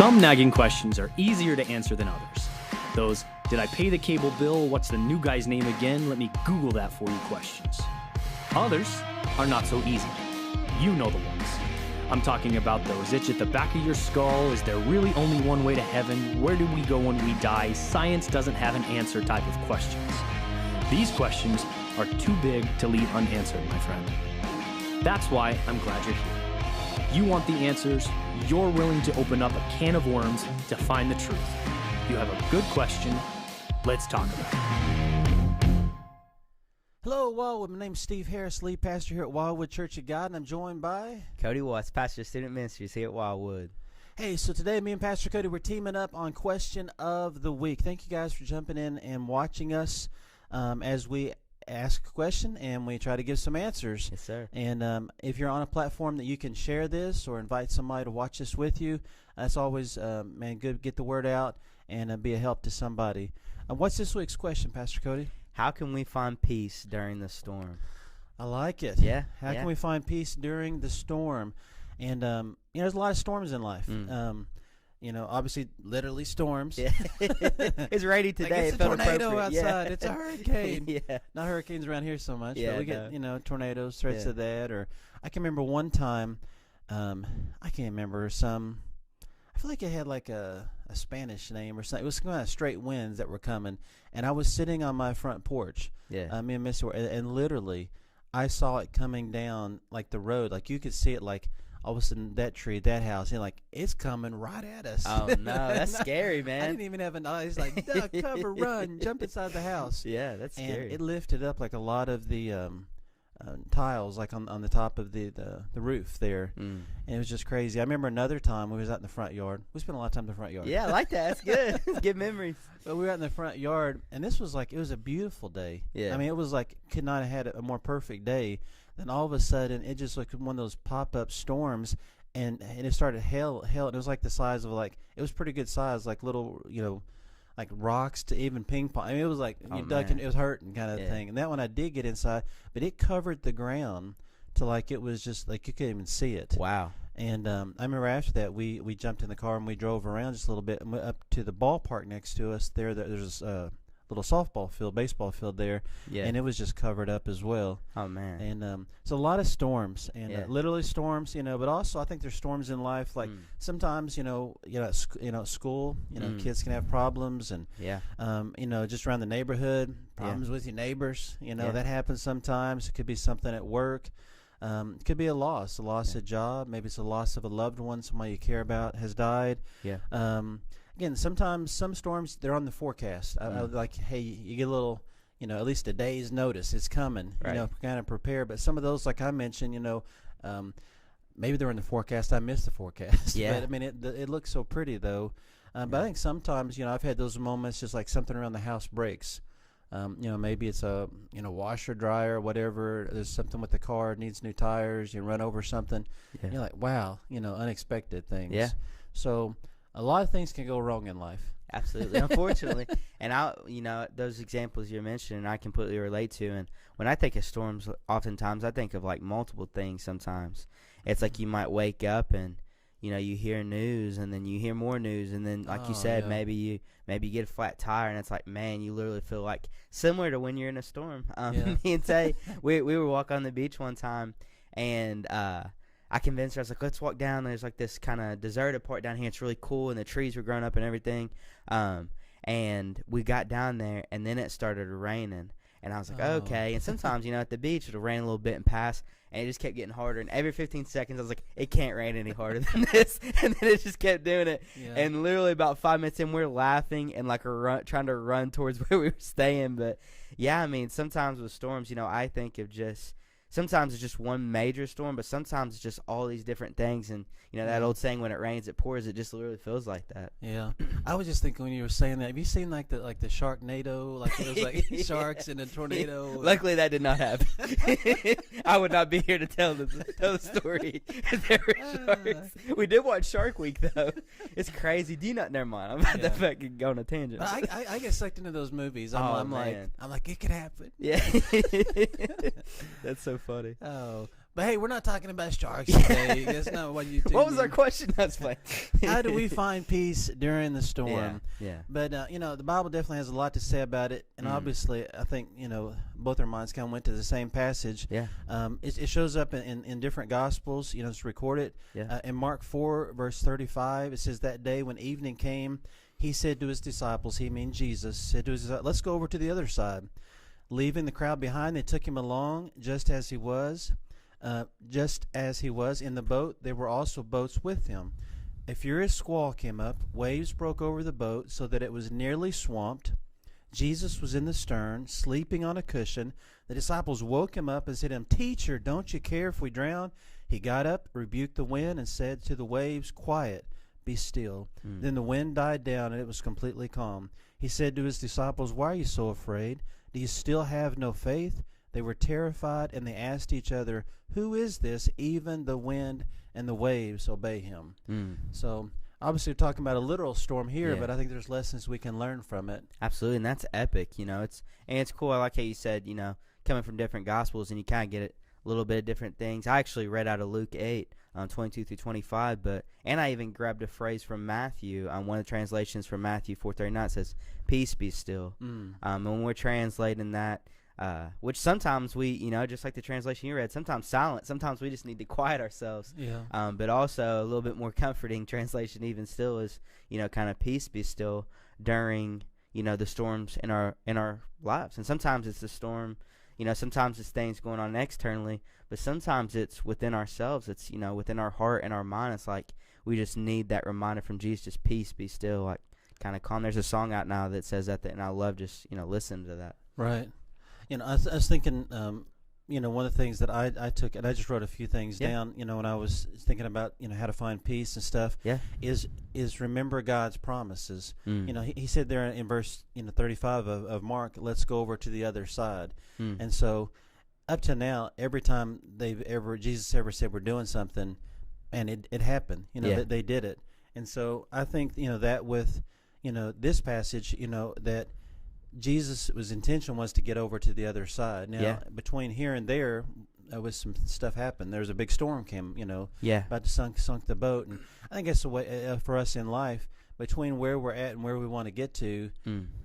Some nagging questions are easier to answer than others. Those, did I pay the cable bill? What's the new guy's name again? Let me Google that for you questions. Others are not so easy. You know the ones. I'm talking about those itch at the back of your skull. Is there really only one way to heaven? Where do we go when we die? Science doesn't have an answer type of questions. These questions are too big to leave unanswered, my friend. That's why I'm glad you're here. You want the answers. You're willing to open up a can of worms to find the truth. You have a good question. Let's talk about it. Hello, Wildwood. My name's Steve Harris, lead pastor here at Wildwood Church of God, and I'm joined by Cody Watts, pastor of student ministries here at Wildwood. Hey, so today me and Pastor Cody, we're teaming up on Question of the Week. Thank you guys for jumping in and watching us as we ask a question and we try to give some answers. Yes, sir. And if you're on a platform that you can share this or invite somebody to watch this with you, that's always, good. Get the word out and be a help to somebody. What's this week's question, Pastor Cody? How can we find peace during the storm? I like it. Yeah. How can we find peace during the storm? And, there's a lot of storms in life. Obviously, literally storms. Yeah. It's rainy today. It's a tornado outside. Yeah. It's a hurricane. Yeah. Not hurricanes around here so much. Yeah, but we get, tornadoes, threats of that. Or I can remember one time, I can't remember I feel like it had like a Spanish name or something. It was kind of straight winds that were coming. And I was sitting on my front porch. Yeah. Me and Mr. And literally, I saw it coming down like the road. Like you could see it like all of a sudden that tree, that house, and like it's coming right at us. Oh no, that's scary, man. I didn't even have an eye. It's like duck, cover, run, jump inside the house. Yeah, that's scary. And it lifted up like a lot of the tiles, like on the top of the roof there, and it was just crazy. I remember another time we was out in the front yard. We spent a lot of time in the front yard. Yeah, I like that. That's good. It's good memories. But we were out in the front yard, and this was like, it was a beautiful day. Yeah. I mean, it was like, could not have had a more perfect day. Then all of a sudden, it just looked like one of those pop-up storms, and it started hail, and it was like the size of it was pretty good size, like little, like rocks to even ping pong. I mean, it was like ducking, it was hurting kind of thing. And that one I did get inside, but it covered the ground to like it was just like you couldn't even see it. Wow. And I remember after that we jumped in the car and we drove around just a little bit and went up to the ballpark next to us. There's a little softball field, baseball field there, and it was just covered up as well. Oh man. And so a lot of storms, and literally storms, but also I think there's storms in life. Like sometimes, at school, kids can have problems, and just around the neighborhood, problems with your neighbors. That happens sometimes. It could be something at work. It could be a loss of job. Maybe it's a loss of a loved one, somebody you care about has died. Yeah. Again, sometimes some storms, they're on the forecast. I like, hey, you get a little, at least a day's notice. It's coming, right. Kind of prepare. But some of those, like I mentioned, maybe they're in the forecast. I missed the forecast. Yeah. But, I mean, it looks so pretty, though. But I think sometimes, I've had those moments just like something around the house breaks. Maybe it's a, washer, dryer, whatever. There's something with the car, needs new tires. You run over something. Yeah. You're like, wow, unexpected things. Yeah. So a lot of things can go wrong in life. Absolutely, unfortunately. And those examples you're mentioning, I completely relate to. And when I think of storms, oftentimes I think of like multiple things sometimes. It's like you might wake up and, you hear news and then you hear more news. And then, like you said, maybe you get a flat tire and it's like, man, you literally feel like similar to when you're in a storm. Me and Tay, we were walking on the beach one time and I convinced her, I was like, let's walk down. There's like this kind of deserted part down here. It's really cool, and the trees were growing up and everything. And we got down there, and then it started raining. And I was like, okay. And sometimes, at the beach, it'll rain a little bit and pass, and it just kept getting harder. And every 15 seconds, I was like, it can't rain any harder than this. And then it just kept doing it. Yeah. And literally about 5 minutes in, we're laughing and like trying to run towards where we were staying. But, yeah, I mean, sometimes with storms, I think of just – sometimes it's just one major storm, but sometimes it's just all these different things. And, that old saying, when it rains, it pours. It just literally feels like that. Yeah. I was just thinking when you were saying that, have you seen like the Sharknado? Like it was like sharks in a tornado? Luckily, that did not happen. I would not be here to tell the story if there were sharks. We did watch Shark Week, though. It's crazy. Do you not? Never mind. I'm about to fucking go on a tangent. But I get sucked into those movies. I'm like, it could happen. Yeah. That's so funny. Oh, But hey, we're not talking about sharks today. That's not what you. What was our question? That's fine. How do we find peace during the storm? Yeah. But the Bible definitely has a lot to say about it, and obviously, I think both our minds kind of went to the same passage. Yeah. It shows up in different gospels. It's recorded. Yeah. In Mark 4, verse 35, it says, "That day when evening came, he said to his disciples," he means Jesus, said to his disciples, "Let's go over to the other side." Leaving the crowd behind, they took him along, just as he was. In the boat, there were also boats with him. A furious squall came up. Waves broke over the boat so that it was nearly swamped. Jesus was in the stern, sleeping on a cushion. The disciples woke him up and said to him, "Teacher, don't you care if we drown?" He got up, rebuked the wind, and said to the waves, "Quiet, be still." Then the wind died down, and it was completely calm. He said to his disciples, "Why are you so afraid? Do you still have no faith?" They were terrified, and they asked each other, "Who is this? Even the wind and the waves obey him." So obviously we're talking about a literal storm here, but I think there's lessons we can learn from it. Absolutely, and that's epic. It's cool. I like how you said, coming from different gospels, and you kind of get a little bit of different things. I actually read out of Luke 8, 22 through 25, and I even grabbed a phrase from Matthew. One of the translations from Matthew 4:39 says, "Peace be still." And when we're translating that, which sometimes we, just like the translation you read, sometimes silent, sometimes we just need to quiet ourselves. Yeah. But also a little bit more comforting translation even still is, kind of peace be still during, the storms in our lives. And sometimes it's the storm, sometimes it's things going on externally, but sometimes it's within ourselves. It's, within our heart and our mind. It's like we just need that reminder from Jesus, just peace be still, like kind of calm. There's a song out now that says that, and I love just, listening to that. Right. I was thinking, one of the things that I took, and I just wrote a few things down, when I was thinking about, how to find peace and stuff, is remember God's promises. He said there in verse 35 of Mark, "Let's go over to the other side." And so up to now, every time Jesus ever said we're doing something, and it happened, that they did it. And so I think, that with, this passage, that Jesus' intention was to get over to the other side. Now, between here and there was some stuff happened. There was a big storm came, about to sunk the boat. And I think that's the way for us in life. Between where we're at and where we want to get to,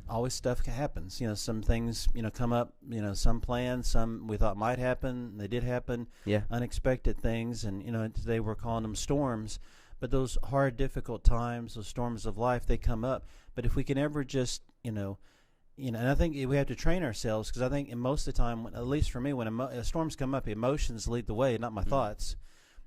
always stuff happens. Some things, come up. Some plans, some we thought might happen, they did happen. Unexpected things, and today we're calling them storms. But those hard, difficult times, those storms of life, they come up. But if we can ever just, and I think we have to train ourselves, because I think most of the time, at least for me, when storms come up, emotions lead the way, not my thoughts.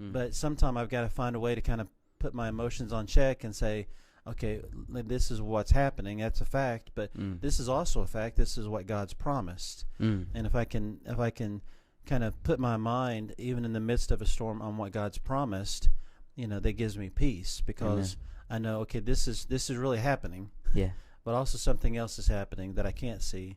But sometimes I've got to find a way to kind of put my emotions on check and say, okay, this is what's happening. That's a fact, but this is also a fact. This is what God's promised. And if I can kind of put my mind, even in the midst of a storm, on what God's promised, that gives me peace, because I know, okay, this is really happening. Yeah. But also something else is happening that I can't see.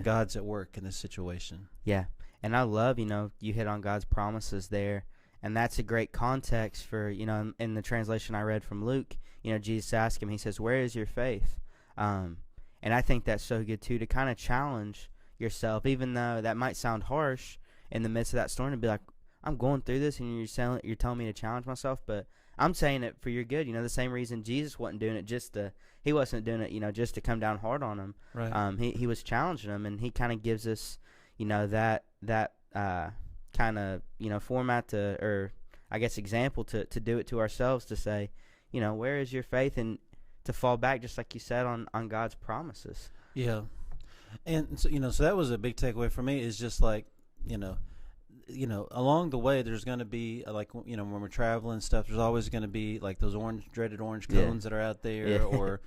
God's at work in this situation. Yeah. And I love, you hit on God's promises there. And that's a great context for, in the translation I read from Luke, Jesus asked him, he says, "Where is your faith?" And I think that's so good, too, to kind of challenge yourself, even though that might sound harsh in the midst of that storm, to be like, I'm going through this, and you're telling me to challenge myself, but I'm saying it for your good. The same reason Jesus wasn't doing it he wasn't doing it, just to come down hard on him. Right. He was challenging him, and he kind of gives us, that kind of, format or I guess example to do it to ourselves, to say, where is your faith, and to fall back, just like you said, on God's promises. Yeah. And so, so that was a big takeaway for me, is just like, along the way, there's going to be, like, when we're traveling and stuff, there's always going to be, like, those dreaded orange cones that are out there, or,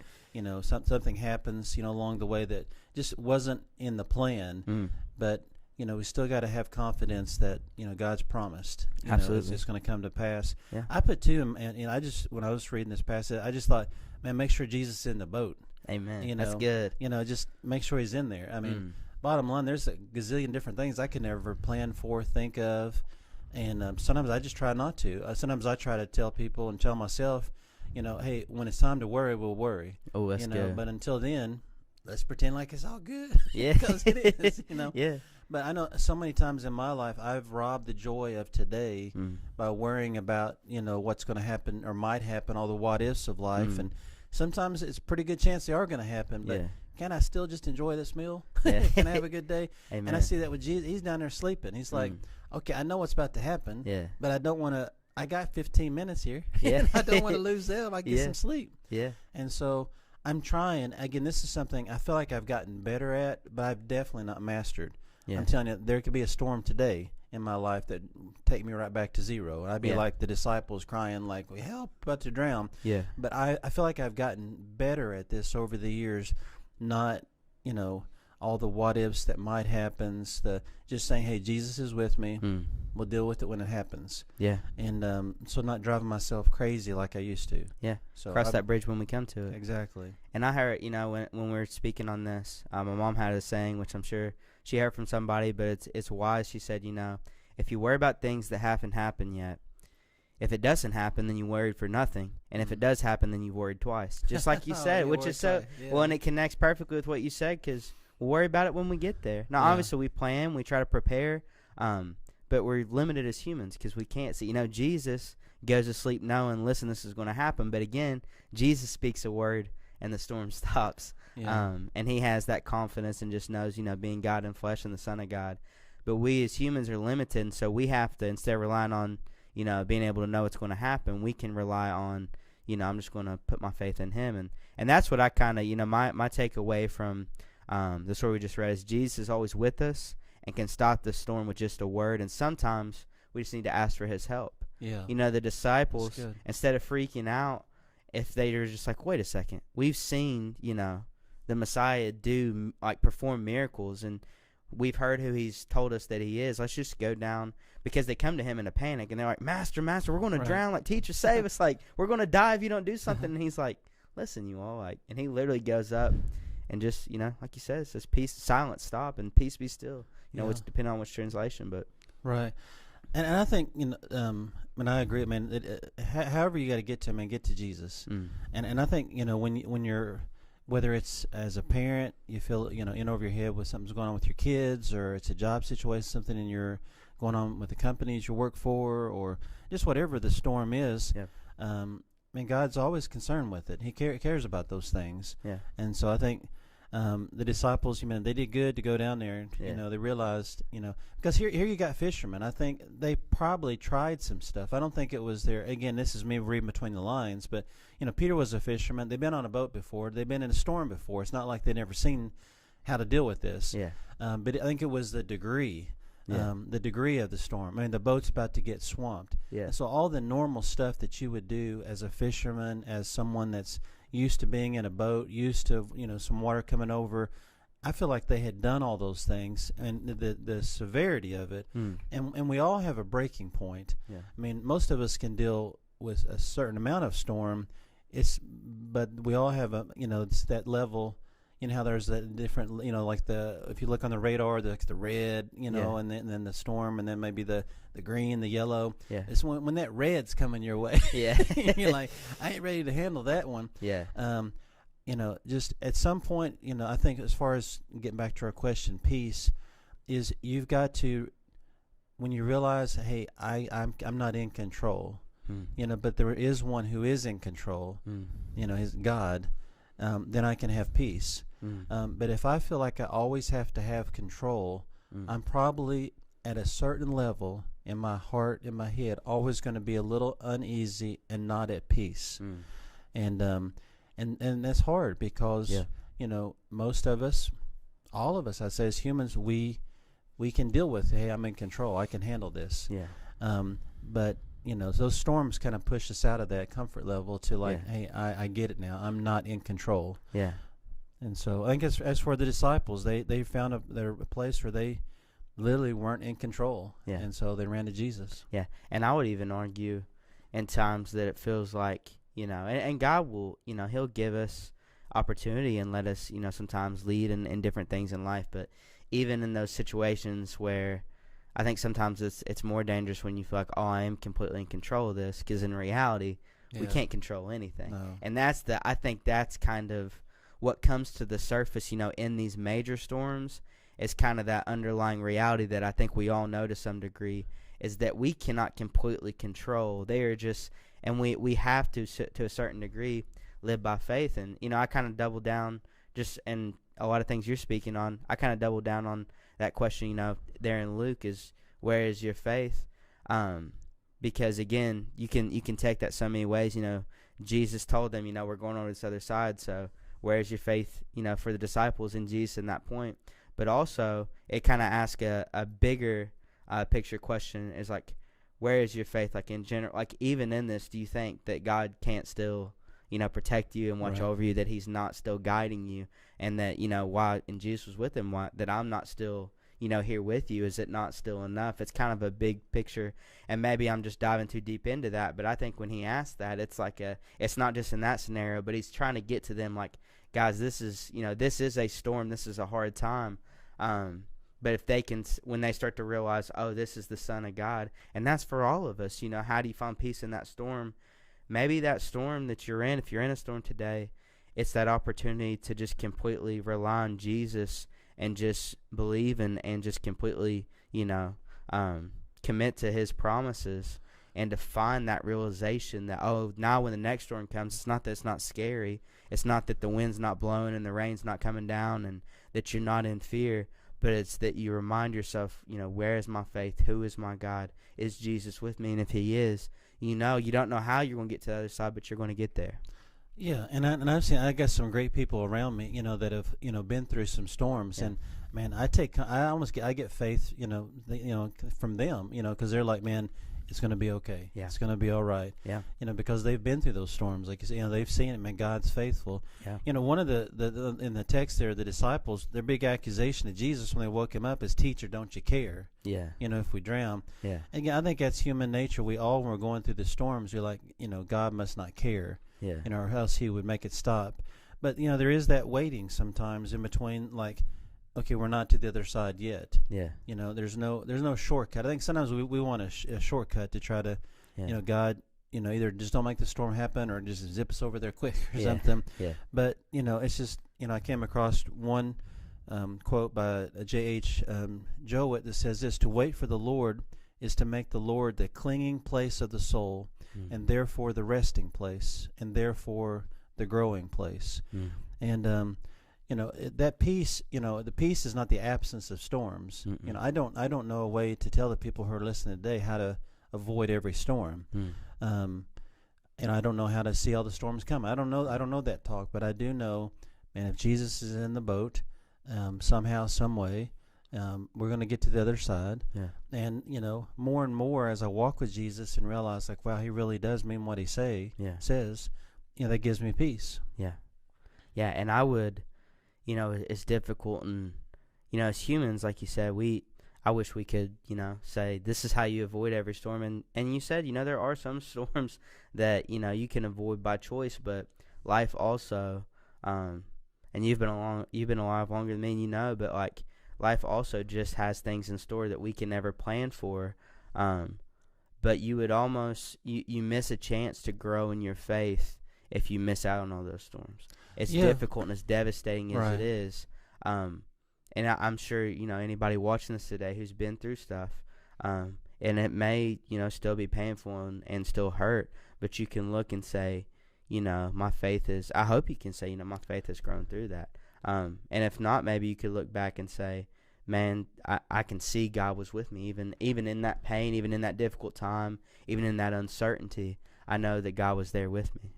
something happens, along the way that just wasn't in the plan. But, we still got to have confidence that, God's promised. Absolutely. It's going to come to pass. Yeah. I put to and I just, when I was reading this passage, I just thought, man, make sure Jesus is in the boat. Amen. That's good. Just make sure he's in there. I mean, bottom line, there's a gazillion different things I could never plan for, think of, and sometimes I just try not to. Sometimes I try to tell people and tell myself, hey, when it's time to worry, we'll worry. Oh, that's good. But until then, let's pretend like it's all good. Yeah. Because it is, Yeah. But I know so many times in my life I've robbed the joy of today by worrying about, what's going to happen or might happen, all the what ifs of life. And sometimes it's a pretty good chance they are going to happen. But can I still just enjoy this meal? Yeah. Can I have a good day? Amen. And I see that with Jesus. He's down there sleeping. He's like, okay, I know what's about to happen, but I don't want to. I got 15 minutes here. Yeah. I don't want to lose them. I get some sleep. Yeah. And so I'm trying. Again, this is something I feel like I've gotten better at, but I've definitely not mastered. Yeah. I'm telling you, there could be a storm today in my life that take me right back to zero. I'd be like the disciples crying like, help, about to drown. Yeah. But I feel like I've gotten better at this over the years, not, all the what ifs that might happen, just saying, hey, Jesus is with me. We'll deal with it when it happens. Yeah. And so not driving myself crazy like I used to. Yeah. So cross that bridge when we come to it. Exactly. And I heard, when we were speaking on this, my mom had a saying, which I'm sure she heard from somebody, but it's wise. She said, if you worry about things that haven't happened yet, if it doesn't happen, then you worried for nothing. And if it does happen, then you worried twice. Just like you said, which is so, well, and it connects perfectly with what you said, because we'll worry about it when we get there. Now, obviously, we plan, we try to prepare, but we're limited as humans because we can't see. Jesus goes to sleep knowing, listen, this is going to happen. But again, Jesus speaks a word and the storm stops. Yeah. And he has that confidence and just knows, being God in flesh and the Son of God. But we as humans are limited, and so we have to, instead of relying on, being able to know what's going to happen, we can rely on, I'm just going to put my faith in him. And that's what I kind of, my takeaway from the story we just read is Jesus is always with us and can stop the storm with just a word. And sometimes we just need to ask for his help. Yeah. The disciples, instead of freaking out, if they are just like, wait a second, we've seen, the Messiah perform miracles, and we've heard who he's told us that he is. Let's just go down, because they come to him in a panic and they're like, Master, we're going to drown. Like, teacher, save us. Like, we're going to die if you don't do something. And he's like, listen, you all, and he literally goes up and just, like you said, it says peace, silence, stop, and peace be still. It's depending on which translation, but. Right. And I think, and I agree, man, however you got to get to him and get to Jesus. And I think, when you're, whether it's as a parent, you feel, in over your head with something's going on with your kids, or it's a job situation, something in your going on with the companies you work for, or just whatever the storm is. Yeah. God's always concerned with it. He cares about those things. Yeah. And so I think the disciples, they did good to go down there. They realized, because here you got fishermen. I think they probably tried some stuff. I don't think it was there. Again, this is me reading between the lines, but Peter was a fisherman. They've been on a boat before. They've been in a storm before. It's not like they'd never seen how to deal with this. Yeah. But I think it was the degree. Yeah. The degree of the storm. The boat's about to get swamped. Yeah. And so all the normal stuff that you would do as a fisherman, as someone that's used to being in a boat, used to some water coming over, I feel like they had done all those things, and the severity of it, and we all have a breaking point. Yeah. Most of us can deal with a certain amount of storm, but we all have it's that level. How there's that different, like if you look on the radar, the red, and then the storm, and then maybe the green, the yellow. Yeah. It's when that red's coming your way. Yeah. You're like, I ain't ready to handle that one. Yeah. Just at some point, I think as far as getting back to our question, peace is you've got to, when you realize, hey, I'm not in control, but there is one who is in control, his God, then I can have peace. But if I feel like I always have to have control, I'm probably at a certain level in my heart, in my head, always going to be a little uneasy and not at peace. And that's hard because, most of us, all of us, I'd say as humans, we can deal with, hey, I'm in control. I can handle this. Yeah. But, those storms kind of push us out of that comfort level to like, hey, I get it now. I'm not in control. Yeah. And so I think as for the disciples, they found a place where they literally weren't in control. Yeah. And so they ran to Jesus. Yeah. And I would even argue in times that it feels like, and God will, he'll give us opportunity and let us, sometimes lead in different things in life. But even in those situations where I think sometimes it's more dangerous when you feel like, oh, I am completely in control of this, because in reality, we can't control anything. No. And I think that's kind of what comes to the surface, in these major storms, is kind of that underlying reality that I think we all know to some degree, is that we cannot completely control. They are just, and we have to a certain degree live by faith. And, you know, I kind of double down just, and a lot of things you're speaking on, I kind of double down on that question, you know, there in Luke, is where is your faith? Because again, you can take that so many ways. You know, Jesus told them, you know, we're going on this other side, so where's your faith, you know, for the disciples and Jesus in that point. But also, it kind of asks a bigger picture question, is like, where is your faith, like in general, like even in this, do you think that God can't still, you know, protect you and watch over you, that he's not still guiding you, and that, you know, why, and Jesus was with him, why, that I'm not still, you know, here with you? Is it not still enough? It's kind of a big picture, and maybe I'm just diving too deep into that, but I think when he asked that, it's like it's not just in that scenario, but he's trying to get to them like, guys, this is, you know, this is a storm, this is a hard time, but if they can, when they start to realize, oh, this is the Son of God, and that's for all of us, you know, how do you find peace in that storm? Maybe that storm that you're in, if you're in a storm today, it's that opportunity to just completely rely on Jesus and just believe and just completely, you know, commit to his promises, and to find that realization that, oh, now when the next storm comes, it's not that it's not scary. It's not that the wind's not blowing and the rain's not coming down and that you're not in fear, but it's that you remind yourself, you know, where is my faith? Who is my God? Is Jesus with me? And if he is, you know, you don't know how you're going to get to the other side, but you're going to get there. Yeah, and I got some great people around me, you know, that have, you know, been through some storms, and man, I get faith, you know, from them, you know, because they're like, man, it's going to be okay. Yeah. It's going to be all right. Yeah. You know, because they've been through those storms. Like you say, you know, they've seen it, man, God's faithful. Yeah. You know, one of the in the text there, the disciples, their big accusation to Jesus when they woke him up is, teacher, don't you care? Yeah. You know, if we drown. Yeah. And again, I think that's human nature. We all, when we're going through the storms, we're like, you know, God must not care. Yeah. You know, or else he would make it stop. But, you know, there is that waiting sometimes in between, like, okay, we're not to the other side yet. Yeah. You know, there's no shortcut. I think sometimes we want a shortcut to try to, you know, God, you know, either just don't make the storm happen or just zip us over there quick or something. Yeah. But, you know, it's just, you know, I came across one quote by J.H. Jowett that says this: to wait for the Lord is to make the Lord the clinging place of the soul, and therefore the resting place, and therefore the growing place. And, you know, that peace, you know, the peace is not the absence of storms. You know, I don't know a way to tell the people who are listening today how to avoid every storm. And I don't know how to see all the storms come. I don't know that talk, but I do know, man, if Jesus is in the boat, somehow, some way, we're going to get to the other side. Yeah. And, you know, more and more as I walk with Jesus and realize, like, wow, he really does mean what he says, you know, that gives me peace. Yeah. Yeah, and I would, you know, it's difficult, and, you know, as humans, like you said, I wish we could, you know, say this is how you avoid every storm, and you said, you know, there are some storms that, you know, you can avoid by choice, but life also, and you've been alive longer than me, and you know, but like life also just has things in store that we can never plan for, but you would almost you miss a chance to grow in your faith if you miss out on all those storms. It's difficult and as devastating as it is. And I'm sure, you know, anybody watching this today who's been through stuff, and it may, you know, still be painful and still hurt, but you can look and say, you know, I hope you can say, you know, my faith has grown through that. And if not, maybe you could look back and say, man, I can see God was with me, even in that pain, even in that difficult time, even in that uncertainty. I know that God was there with me.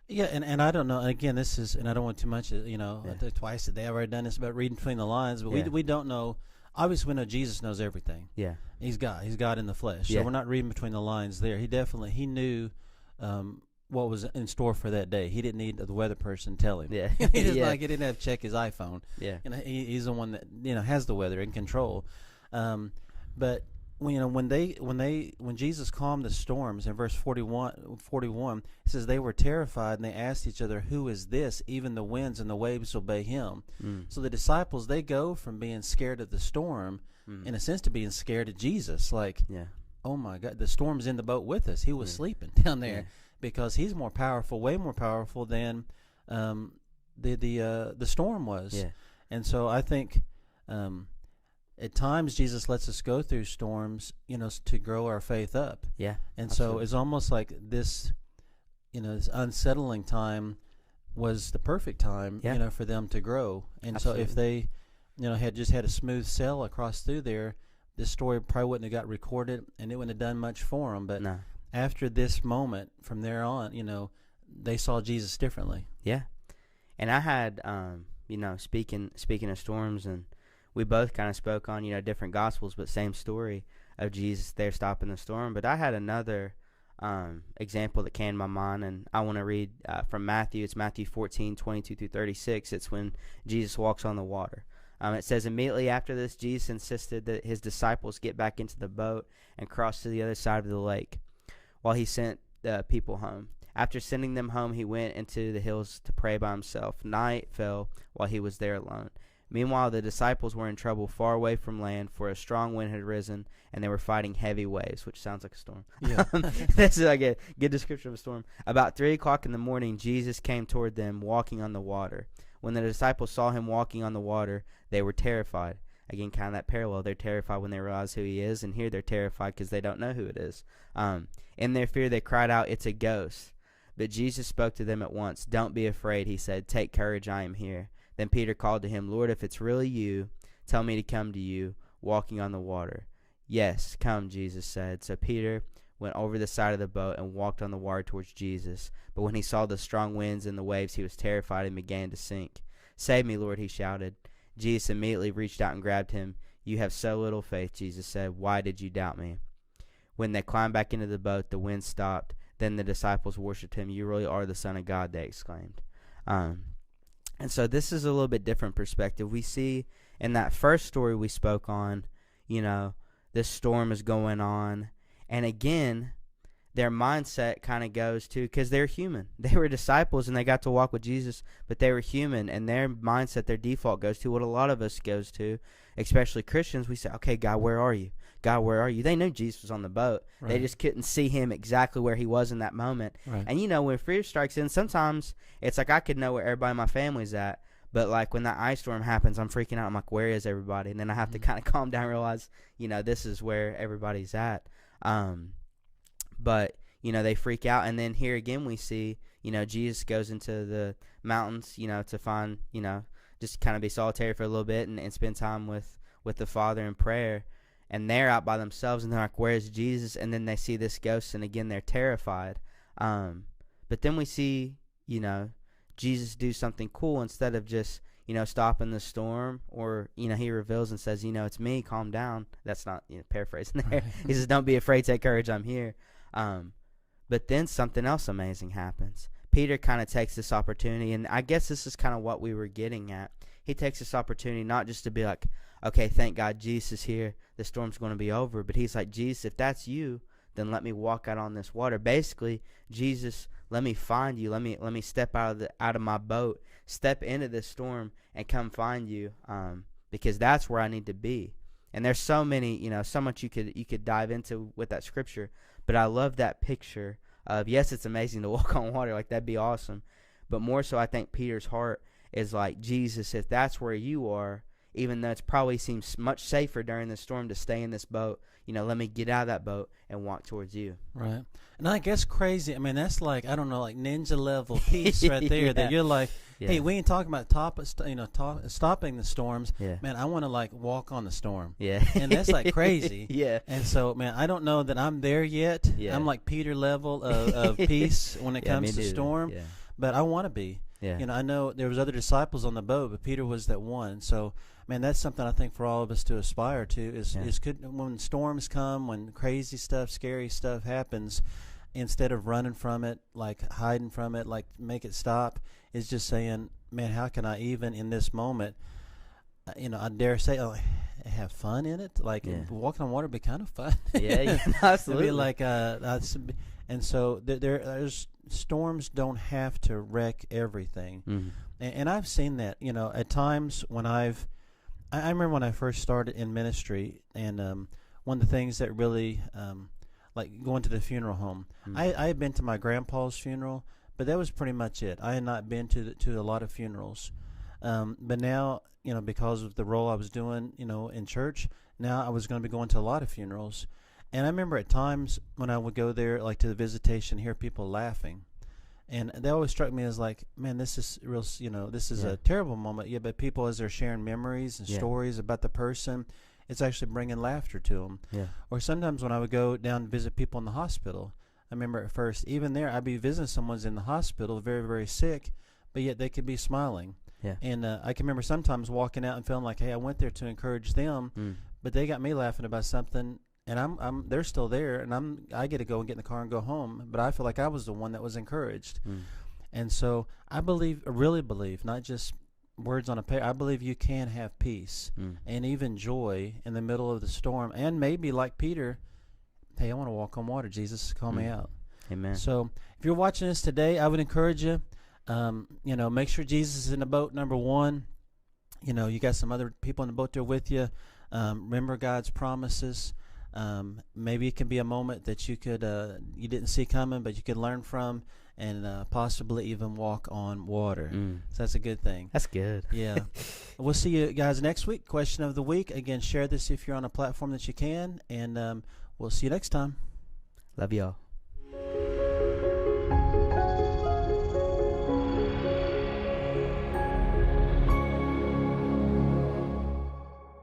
Yeah, and I don't know. Again, this is, and I don't want too much. You know, twice a day I've already done this about reading between the lines, but we don't know. Obviously, we know Jesus knows everything. Yeah, he's God in the flesh. So we're not reading between the lines there. He knew what was in store for that day. He didn't need the weather person tell him. Yeah, he didn't have to check his iPhone. Yeah, and he's the one that, you know, has the weather in control. But when Jesus calmed the storms in verse 41, it says they were terrified and they asked each other, who is this? Even the winds and the waves obey him. So the disciples, they go from being scared of the storm, in a sense, to being scared of Jesus. Like, oh my God, the storm's in the boat with us. He was sleeping down there because he's more powerful, way more powerful than the storm was. Yeah. And so I think at times Jesus lets us go through storms, to grow our faith up. Yeah. And absolutely. so it's almost like this, this unsettling time was the perfect time, for them to grow. And absolutely. so if they, had just had a smooth sail across through there, this story probably wouldn't have got recorded, and it wouldn't have done much for them. But no. After this moment, from there on, they saw Jesus differently. Yeah. And I had, speaking of storms, and we both kind of spoke on, different gospels, but same story of Jesus there stopping the storm. But I had another example that came to my mind, and I want to read from Matthew. It's Matthew 14:22-36. It's when Jesus walks on the water. It says, immediately after this, Jesus insisted that his disciples get back into the boat and cross to the other side of the lake while he sent the people home. After sending them home, he went into the hills to pray by himself. Night fell while he was there alone. Meanwhile, the disciples were in trouble far away from land, for a strong wind had risen, and they were fighting heavy waves, which sounds like a storm. Yeah. This is like a good description of a storm. About 3 o'clock in the morning, Jesus came toward them, walking on the water. When the disciples saw him walking on the water, they were terrified. Again, kind of that parallel. They're terrified when they realize who he is, and here they're terrified because they don't know who it is. In their fear, they cried out, "It's a ghost." But Jesus spoke to them at once. "Don't be afraid," he said. "Take courage, I am here." Then Peter called to him, "Lord, if it's really you, tell me to come to you, walking on the water." "Yes, come," Jesus said. So Peter went over the side of the boat and walked on the water towards Jesus. But when he saw the strong winds and the waves, he was terrified and began to sink. "Save me, Lord," he shouted. Jesus immediately reached out and grabbed him. "You have so little faith," Jesus said. "Why did you doubt me?" When they climbed back into the boat, the wind stopped. Then the disciples worshipped him. "You really are the Son of God," they exclaimed. And so this is a little bit different perspective. We see in that first story we spoke on, this storm is going on. And again, their mindset kind of goes to, because they're human. They were disciples and they got to walk with Jesus, but they were human. And their mindset, their default goes to what a lot of us goes to, especially Christians. We say, okay, God, where are you? God, where are you? They knew Jesus was on the boat. Right. They just couldn't see him exactly where he was in that moment. Right. And, when fear strikes in, sometimes it's like I could know where everybody in my family's at. But, like, when that ice storm happens, I'm freaking out. I'm like, where is everybody? And then I have to kind of calm down and realize, this is where everybody's at. But, they freak out. And then here again we see, Jesus goes into the mountains, to find, just kind of be solitary for a little bit and spend time with the Father in prayer. And they're out by themselves, and they're like, where's Jesus? And then they see this ghost, and again, they're terrified. But then we see, Jesus do something cool instead of just, stopping the storm, or, he reveals and says, it's me, calm down. That's not, paraphrasing there. He says, don't be afraid, take courage, I'm here. But then something else amazing happens. Peter kind of takes this opportunity, and I guess this is kind of what we were getting at. He takes this opportunity not just to be like, okay, thank God Jesus is here, the storm's going to be over, but he's like, Jesus, if that's you, then let me walk out on this water. Basically, Jesus, let me find you. Let me step out of my boat, step into this storm, and come find you, because that's where I need to be. And there's so many, so much you could dive into with that scripture, but I love that picture of, yes, it's amazing to walk on water, like that'd be awesome, but more so I think Peter's heart is like, Jesus, if that's where you are, even though it probably seems much safer during the storm to stay in this boat, let me get out of that boat and walk towards you. Right. And I guess crazy, I mean, that's like, I don't know, like ninja level peace right there. Yeah. That you're like, hey, we ain't talking about stopping the storms. Yeah. Man, I want to like walk on the storm. Yeah. And that's like crazy. Yeah. And so, man, I don't know that I'm there yet. Yeah. I'm like Peter level of peace when it comes to storm. Yeah. But I want to be. Yeah. I know there was other disciples on the boat, but Peter was that one. So, man, that's something I think for all of us to aspire to is when storms come, when crazy stuff, scary stuff happens, instead of running from it, like hiding from it, like make it stop, is just saying, man, how can I even in this moment, I dare say, have fun in it? Like walking on water would be kind of fun. Yeah, absolutely. It'd be like, and so there's storms don't have to wreck everything. Mm-hmm. And I've seen that, at times when I remember when I first started in ministry, and one of the things that really, like going to the funeral home, mm-hmm. I had been to my grandpa's funeral, but that was pretty much it. I had not been to a lot of funerals. But now, because of the role I was doing, in church, now I was going to be going to a lot of funerals. And I remember at times when I would go there, like to the visitation, hear people laughing. And that always struck me as like, man, this is real, this is a terrible moment. Yeah, but people, as they're sharing memories and stories about the person, it's actually bringing laughter to them. Yeah. Or sometimes when I would go down and visit people in the hospital, I remember at first, even there, I'd be visiting someone's in the hospital, very, very sick, but yet they could be smiling. Yeah. And I can remember sometimes walking out and feeling like, hey, I went there to encourage them, but they got me laughing about something. And they're still there, and I get to go and get in the car and go home. But I feel like I was the one that was encouraged. And so I really believe, not just words on a page, I believe you can have peace and even joy in the middle of the storm. And maybe like Peter, hey, I want to walk on water. Jesus, call me out. Amen. So if you're watching this today, I would encourage you, make sure Jesus is in the boat, number one. You got some other people in the boat there with you. Remember God's promises. Maybe it can be a moment that you didn't see coming, but you could learn from, and possibly even walk on water. So that's a good thing. That's good. Yeah. We'll see you guys next week. Question of the week. Again, share this if you're on a platform that you can, and we'll see you next time. Love y'all.